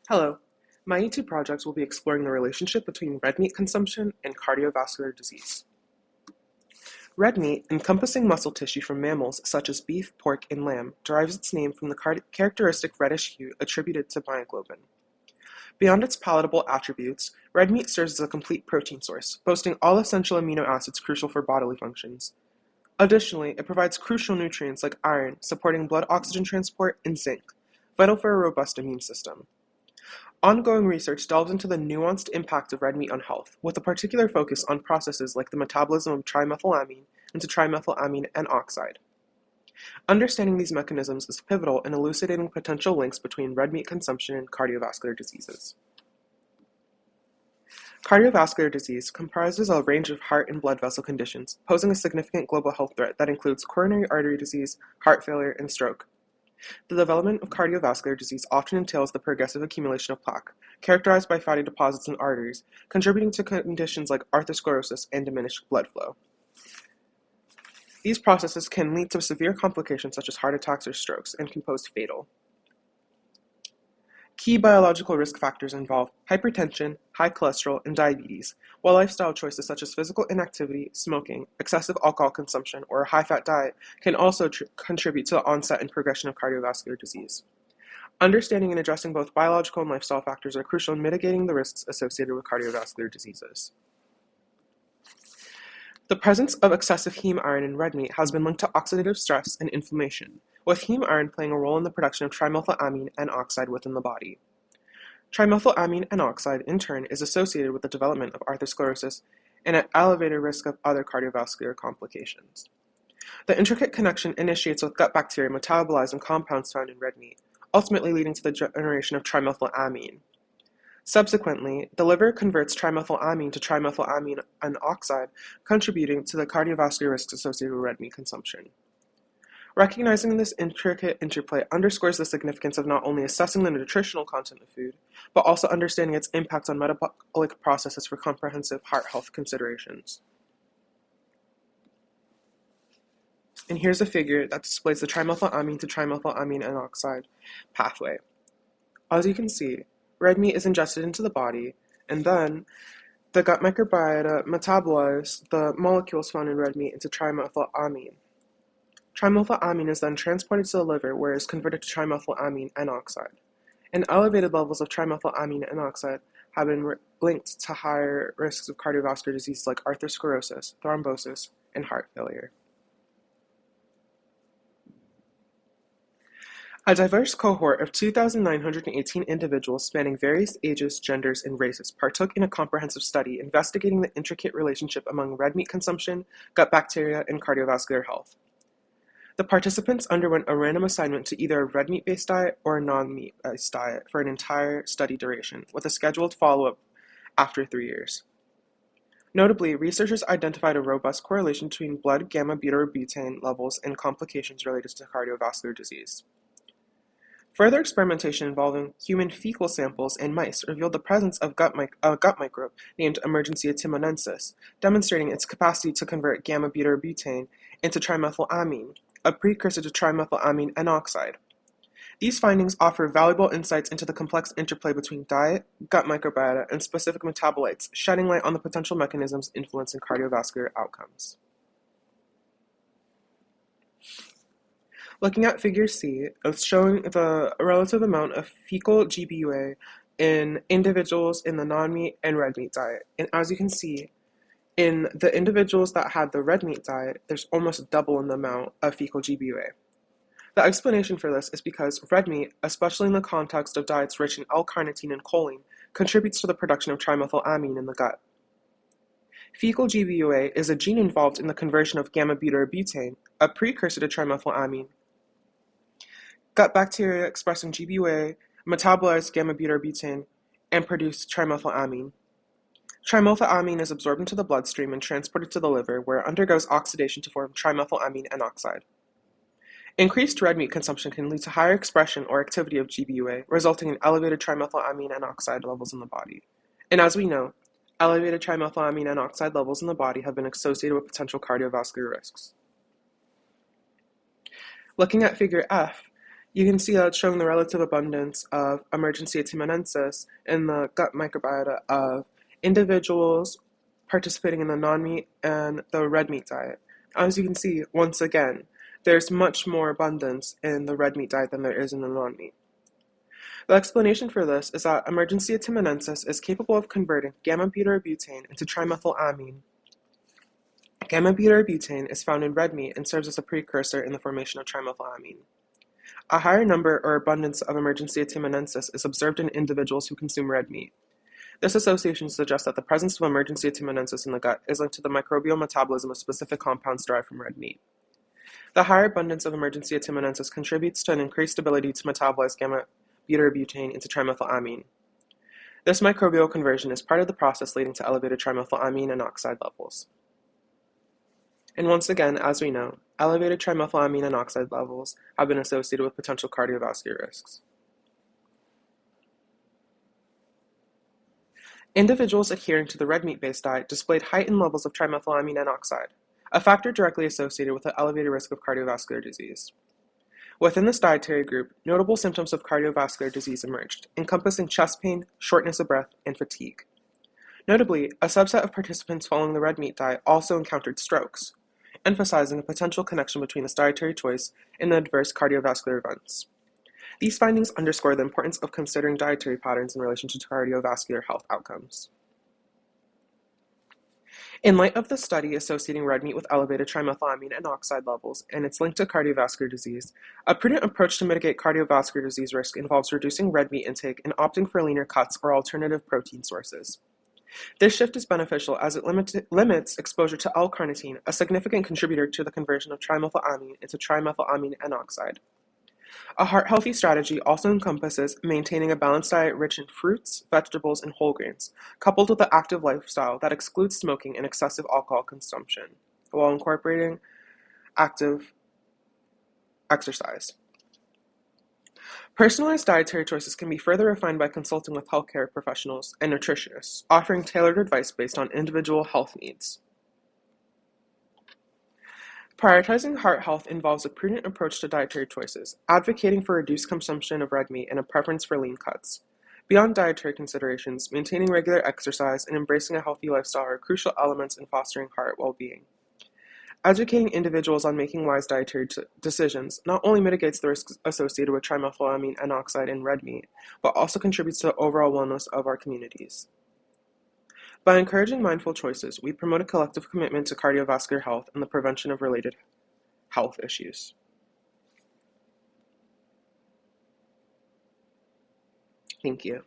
Hello. My YouTube project will be exploring the relationship between red meat consumption and cardiovascular disease. Red meat, encompassing muscle tissue from mammals such as beef, pork, and lamb, derives its name from the characteristic reddish hue attributed to myoglobin. Beyond its palatable attributes, red meat serves as a complete protein source, boasting all essential amino acids crucial for bodily functions. Additionally, it provides crucial nutrients like iron, supporting blood oxygen transport, and zinc, vital for a robust immune system. Ongoing research delves into the nuanced impact of red meat on health, with a particular focus on processes like the metabolism of trimethylamine into trimethylamine N oxide. Understanding these mechanisms is pivotal in elucidating potential links between red meat consumption and cardiovascular diseases. Cardiovascular disease comprises a range of heart and blood vessel conditions, posing a significant global health threat that includes coronary artery disease, heart failure, and stroke. The development of cardiovascular disease often entails the progressive accumulation of plaque, characterized by fatty deposits in arteries, contributing to conditions like atherosclerosis and diminished blood flow. These processes can lead to severe complications such as heart attacks or strokes and can pose fatal. Key biological risk factors involve hypertension, high cholesterol, and diabetes, while lifestyle choices such as physical inactivity, smoking, excessive alcohol consumption, or a high-fat diet can also contribute to the onset and progression of cardiovascular disease. Understanding and addressing both biological and lifestyle factors are crucial in mitigating the risks associated with cardiovascular diseases. The presence of excessive heme iron in red meat has been linked to oxidative stress and inflammation, with heme iron playing a role in the production of trimethylamine N oxide within the body. Trimethylamine N oxide, in turn, is associated with the development of atherosclerosis and an elevated risk of other cardiovascular complications. The intricate connection initiates with gut bacteria metabolizing compounds found in red meat, ultimately leading to the generation of trimethylamine. Subsequently, the liver converts trimethylamine to trimethylamine N oxide, contributing to the cardiovascular risks associated with red meat consumption. Recognizing this intricate interplay underscores the significance of not only assessing the nutritional content of food, but also understanding its impact on metabolic processes for comprehensive heart health considerations. And here's a figure that displays the trimethylamine to trimethylamine N oxide pathway. As you can see, red meat is ingested into the body, and then the gut microbiota metabolize the molecules found in red meat into trimethylamine. Trimethylamine is then transported to the liver, where it is converted to trimethylamine N oxide. And elevated levels of trimethylamine N oxide have been linked to higher risks of cardiovascular diseases like atherosclerosis, thrombosis, and heart failure. A diverse cohort of 2,918 individuals spanning various ages, genders, and races partook in a comprehensive study investigating the intricate relationship among red meat consumption, gut bacteria, and cardiovascular health. The participants underwent a random assignment to either a red meat-based diet or a non-meat-based diet for an entire study duration, with a scheduled follow-up after 3 years. Notably, researchers identified a robust correlation between blood gamma-butyrobutane levels and complications related to cardiovascular disease. Further experimentation involving human fecal samples and mice revealed the presence of a gut microbe named Emergency timonensis, demonstrating its capacity to convert gamma-butyrobutane into trimethylamine, a precursor to trimethylamine N oxide. These findings offer valuable insights into the complex interplay between diet, gut microbiota, and specific metabolites, shedding light on the potential mechanisms influencing cardiovascular outcomes. Looking at Figure C, it's showing the relative amount of fecal GBUA in individuals in the non-meat and red meat diet. And as you can see, in the individuals that had the red meat diet, there's almost double in the amount of fecal GBUA. The explanation for this is because red meat, especially in the context of diets rich in L-carnitine and choline, contributes to the production of trimethylamine in the gut. Fecal GBUA is a gene involved in the conversion of gamma-butyrobutane, a precursor to trimethylamine. Gut bacteria expressing GBUA metabolize gamma-butyrobutane and produce trimethylamine. Trimethylamine is absorbed into the bloodstream and transported to the liver, where it undergoes oxidation to form trimethylamine N oxide. Increased red meat consumption can lead to higher expression or activity of GBUA, resulting in elevated trimethylamine N oxide levels in the body. And as we know, elevated trimethylamine N oxide levels in the body have been associated with potential cardiovascular risks. Looking at Figure F, You can see that it's showing the relative abundance of emergency atimanensis in the gut microbiota of individuals participating in the non-meat and the red meat diet. As you can see, once again, there's much more abundance in the red meat diet than there is in the non-meat. The explanation for this is that emergency atimanensis is capable of converting gamma-butyrobutane into trimethylamine. Gamma-butyrobutane is found in red meat and serves as a precursor in the formation of trimethylamine. A higher number or abundance of emergency atimanensis is observed in individuals who consume red meat. This association suggests that the presence of emergency atimanensis in the gut is linked to the microbial metabolism of specific compounds derived from red meat. The higher abundance of emergency atimanensis contributes to an increased ability to metabolize gamma-butyrobutane into trimethylamine. This microbial conversion is part of the process leading to elevated trimethylamine and oxide levels. And once again, as we know, elevated trimethylamine and oxide levels have been associated with potential cardiovascular risks. Individuals adhering to the red meat-based diet displayed heightened levels of trimethylamine and oxide, a factor directly associated with an elevated risk of cardiovascular disease. Within this dietary group, notable symptoms of cardiovascular disease emerged, encompassing chest pain, shortness of breath, and fatigue. Notably, a subset of participants following the red meat diet also encountered strokes, emphasizing a potential connection between this dietary choice and the adverse cardiovascular events. These findings underscore the importance of considering dietary patterns in relation to cardiovascular health outcomes. In light of the study associating red meat with elevated trimethylamine and oxide levels and its link to cardiovascular disease, a prudent approach to mitigate cardiovascular disease risk involves reducing red meat intake and opting for leaner cuts or alternative protein sources. This shift is beneficial as it limits exposure to L-carnitine, a significant contributor to the conversion of trimethylamine into trimethylamine N-oxide. A heart-healthy strategy also encompasses maintaining a balanced diet rich in fruits, vegetables, and whole grains, coupled with an active lifestyle that excludes smoking and excessive alcohol consumption, while incorporating active exercise. Personalized dietary choices can be further refined by consulting with healthcare professionals and nutritionists, offering tailored advice based on individual health needs. Prioritizing heart health involves a prudent approach to dietary choices, advocating for reduced consumption of red meat and a preference for lean cuts. Beyond dietary considerations, maintaining regular exercise and embracing a healthy lifestyle are crucial elements in fostering heart well-being. Educating individuals on making wise dietary decisions not only mitigates the risks associated with trimethylamine N-oxide in red meat, but also contributes to the overall wellness of our communities. By encouraging mindful choices, we promote a collective commitment to cardiovascular health and the prevention of related health issues. Thank you.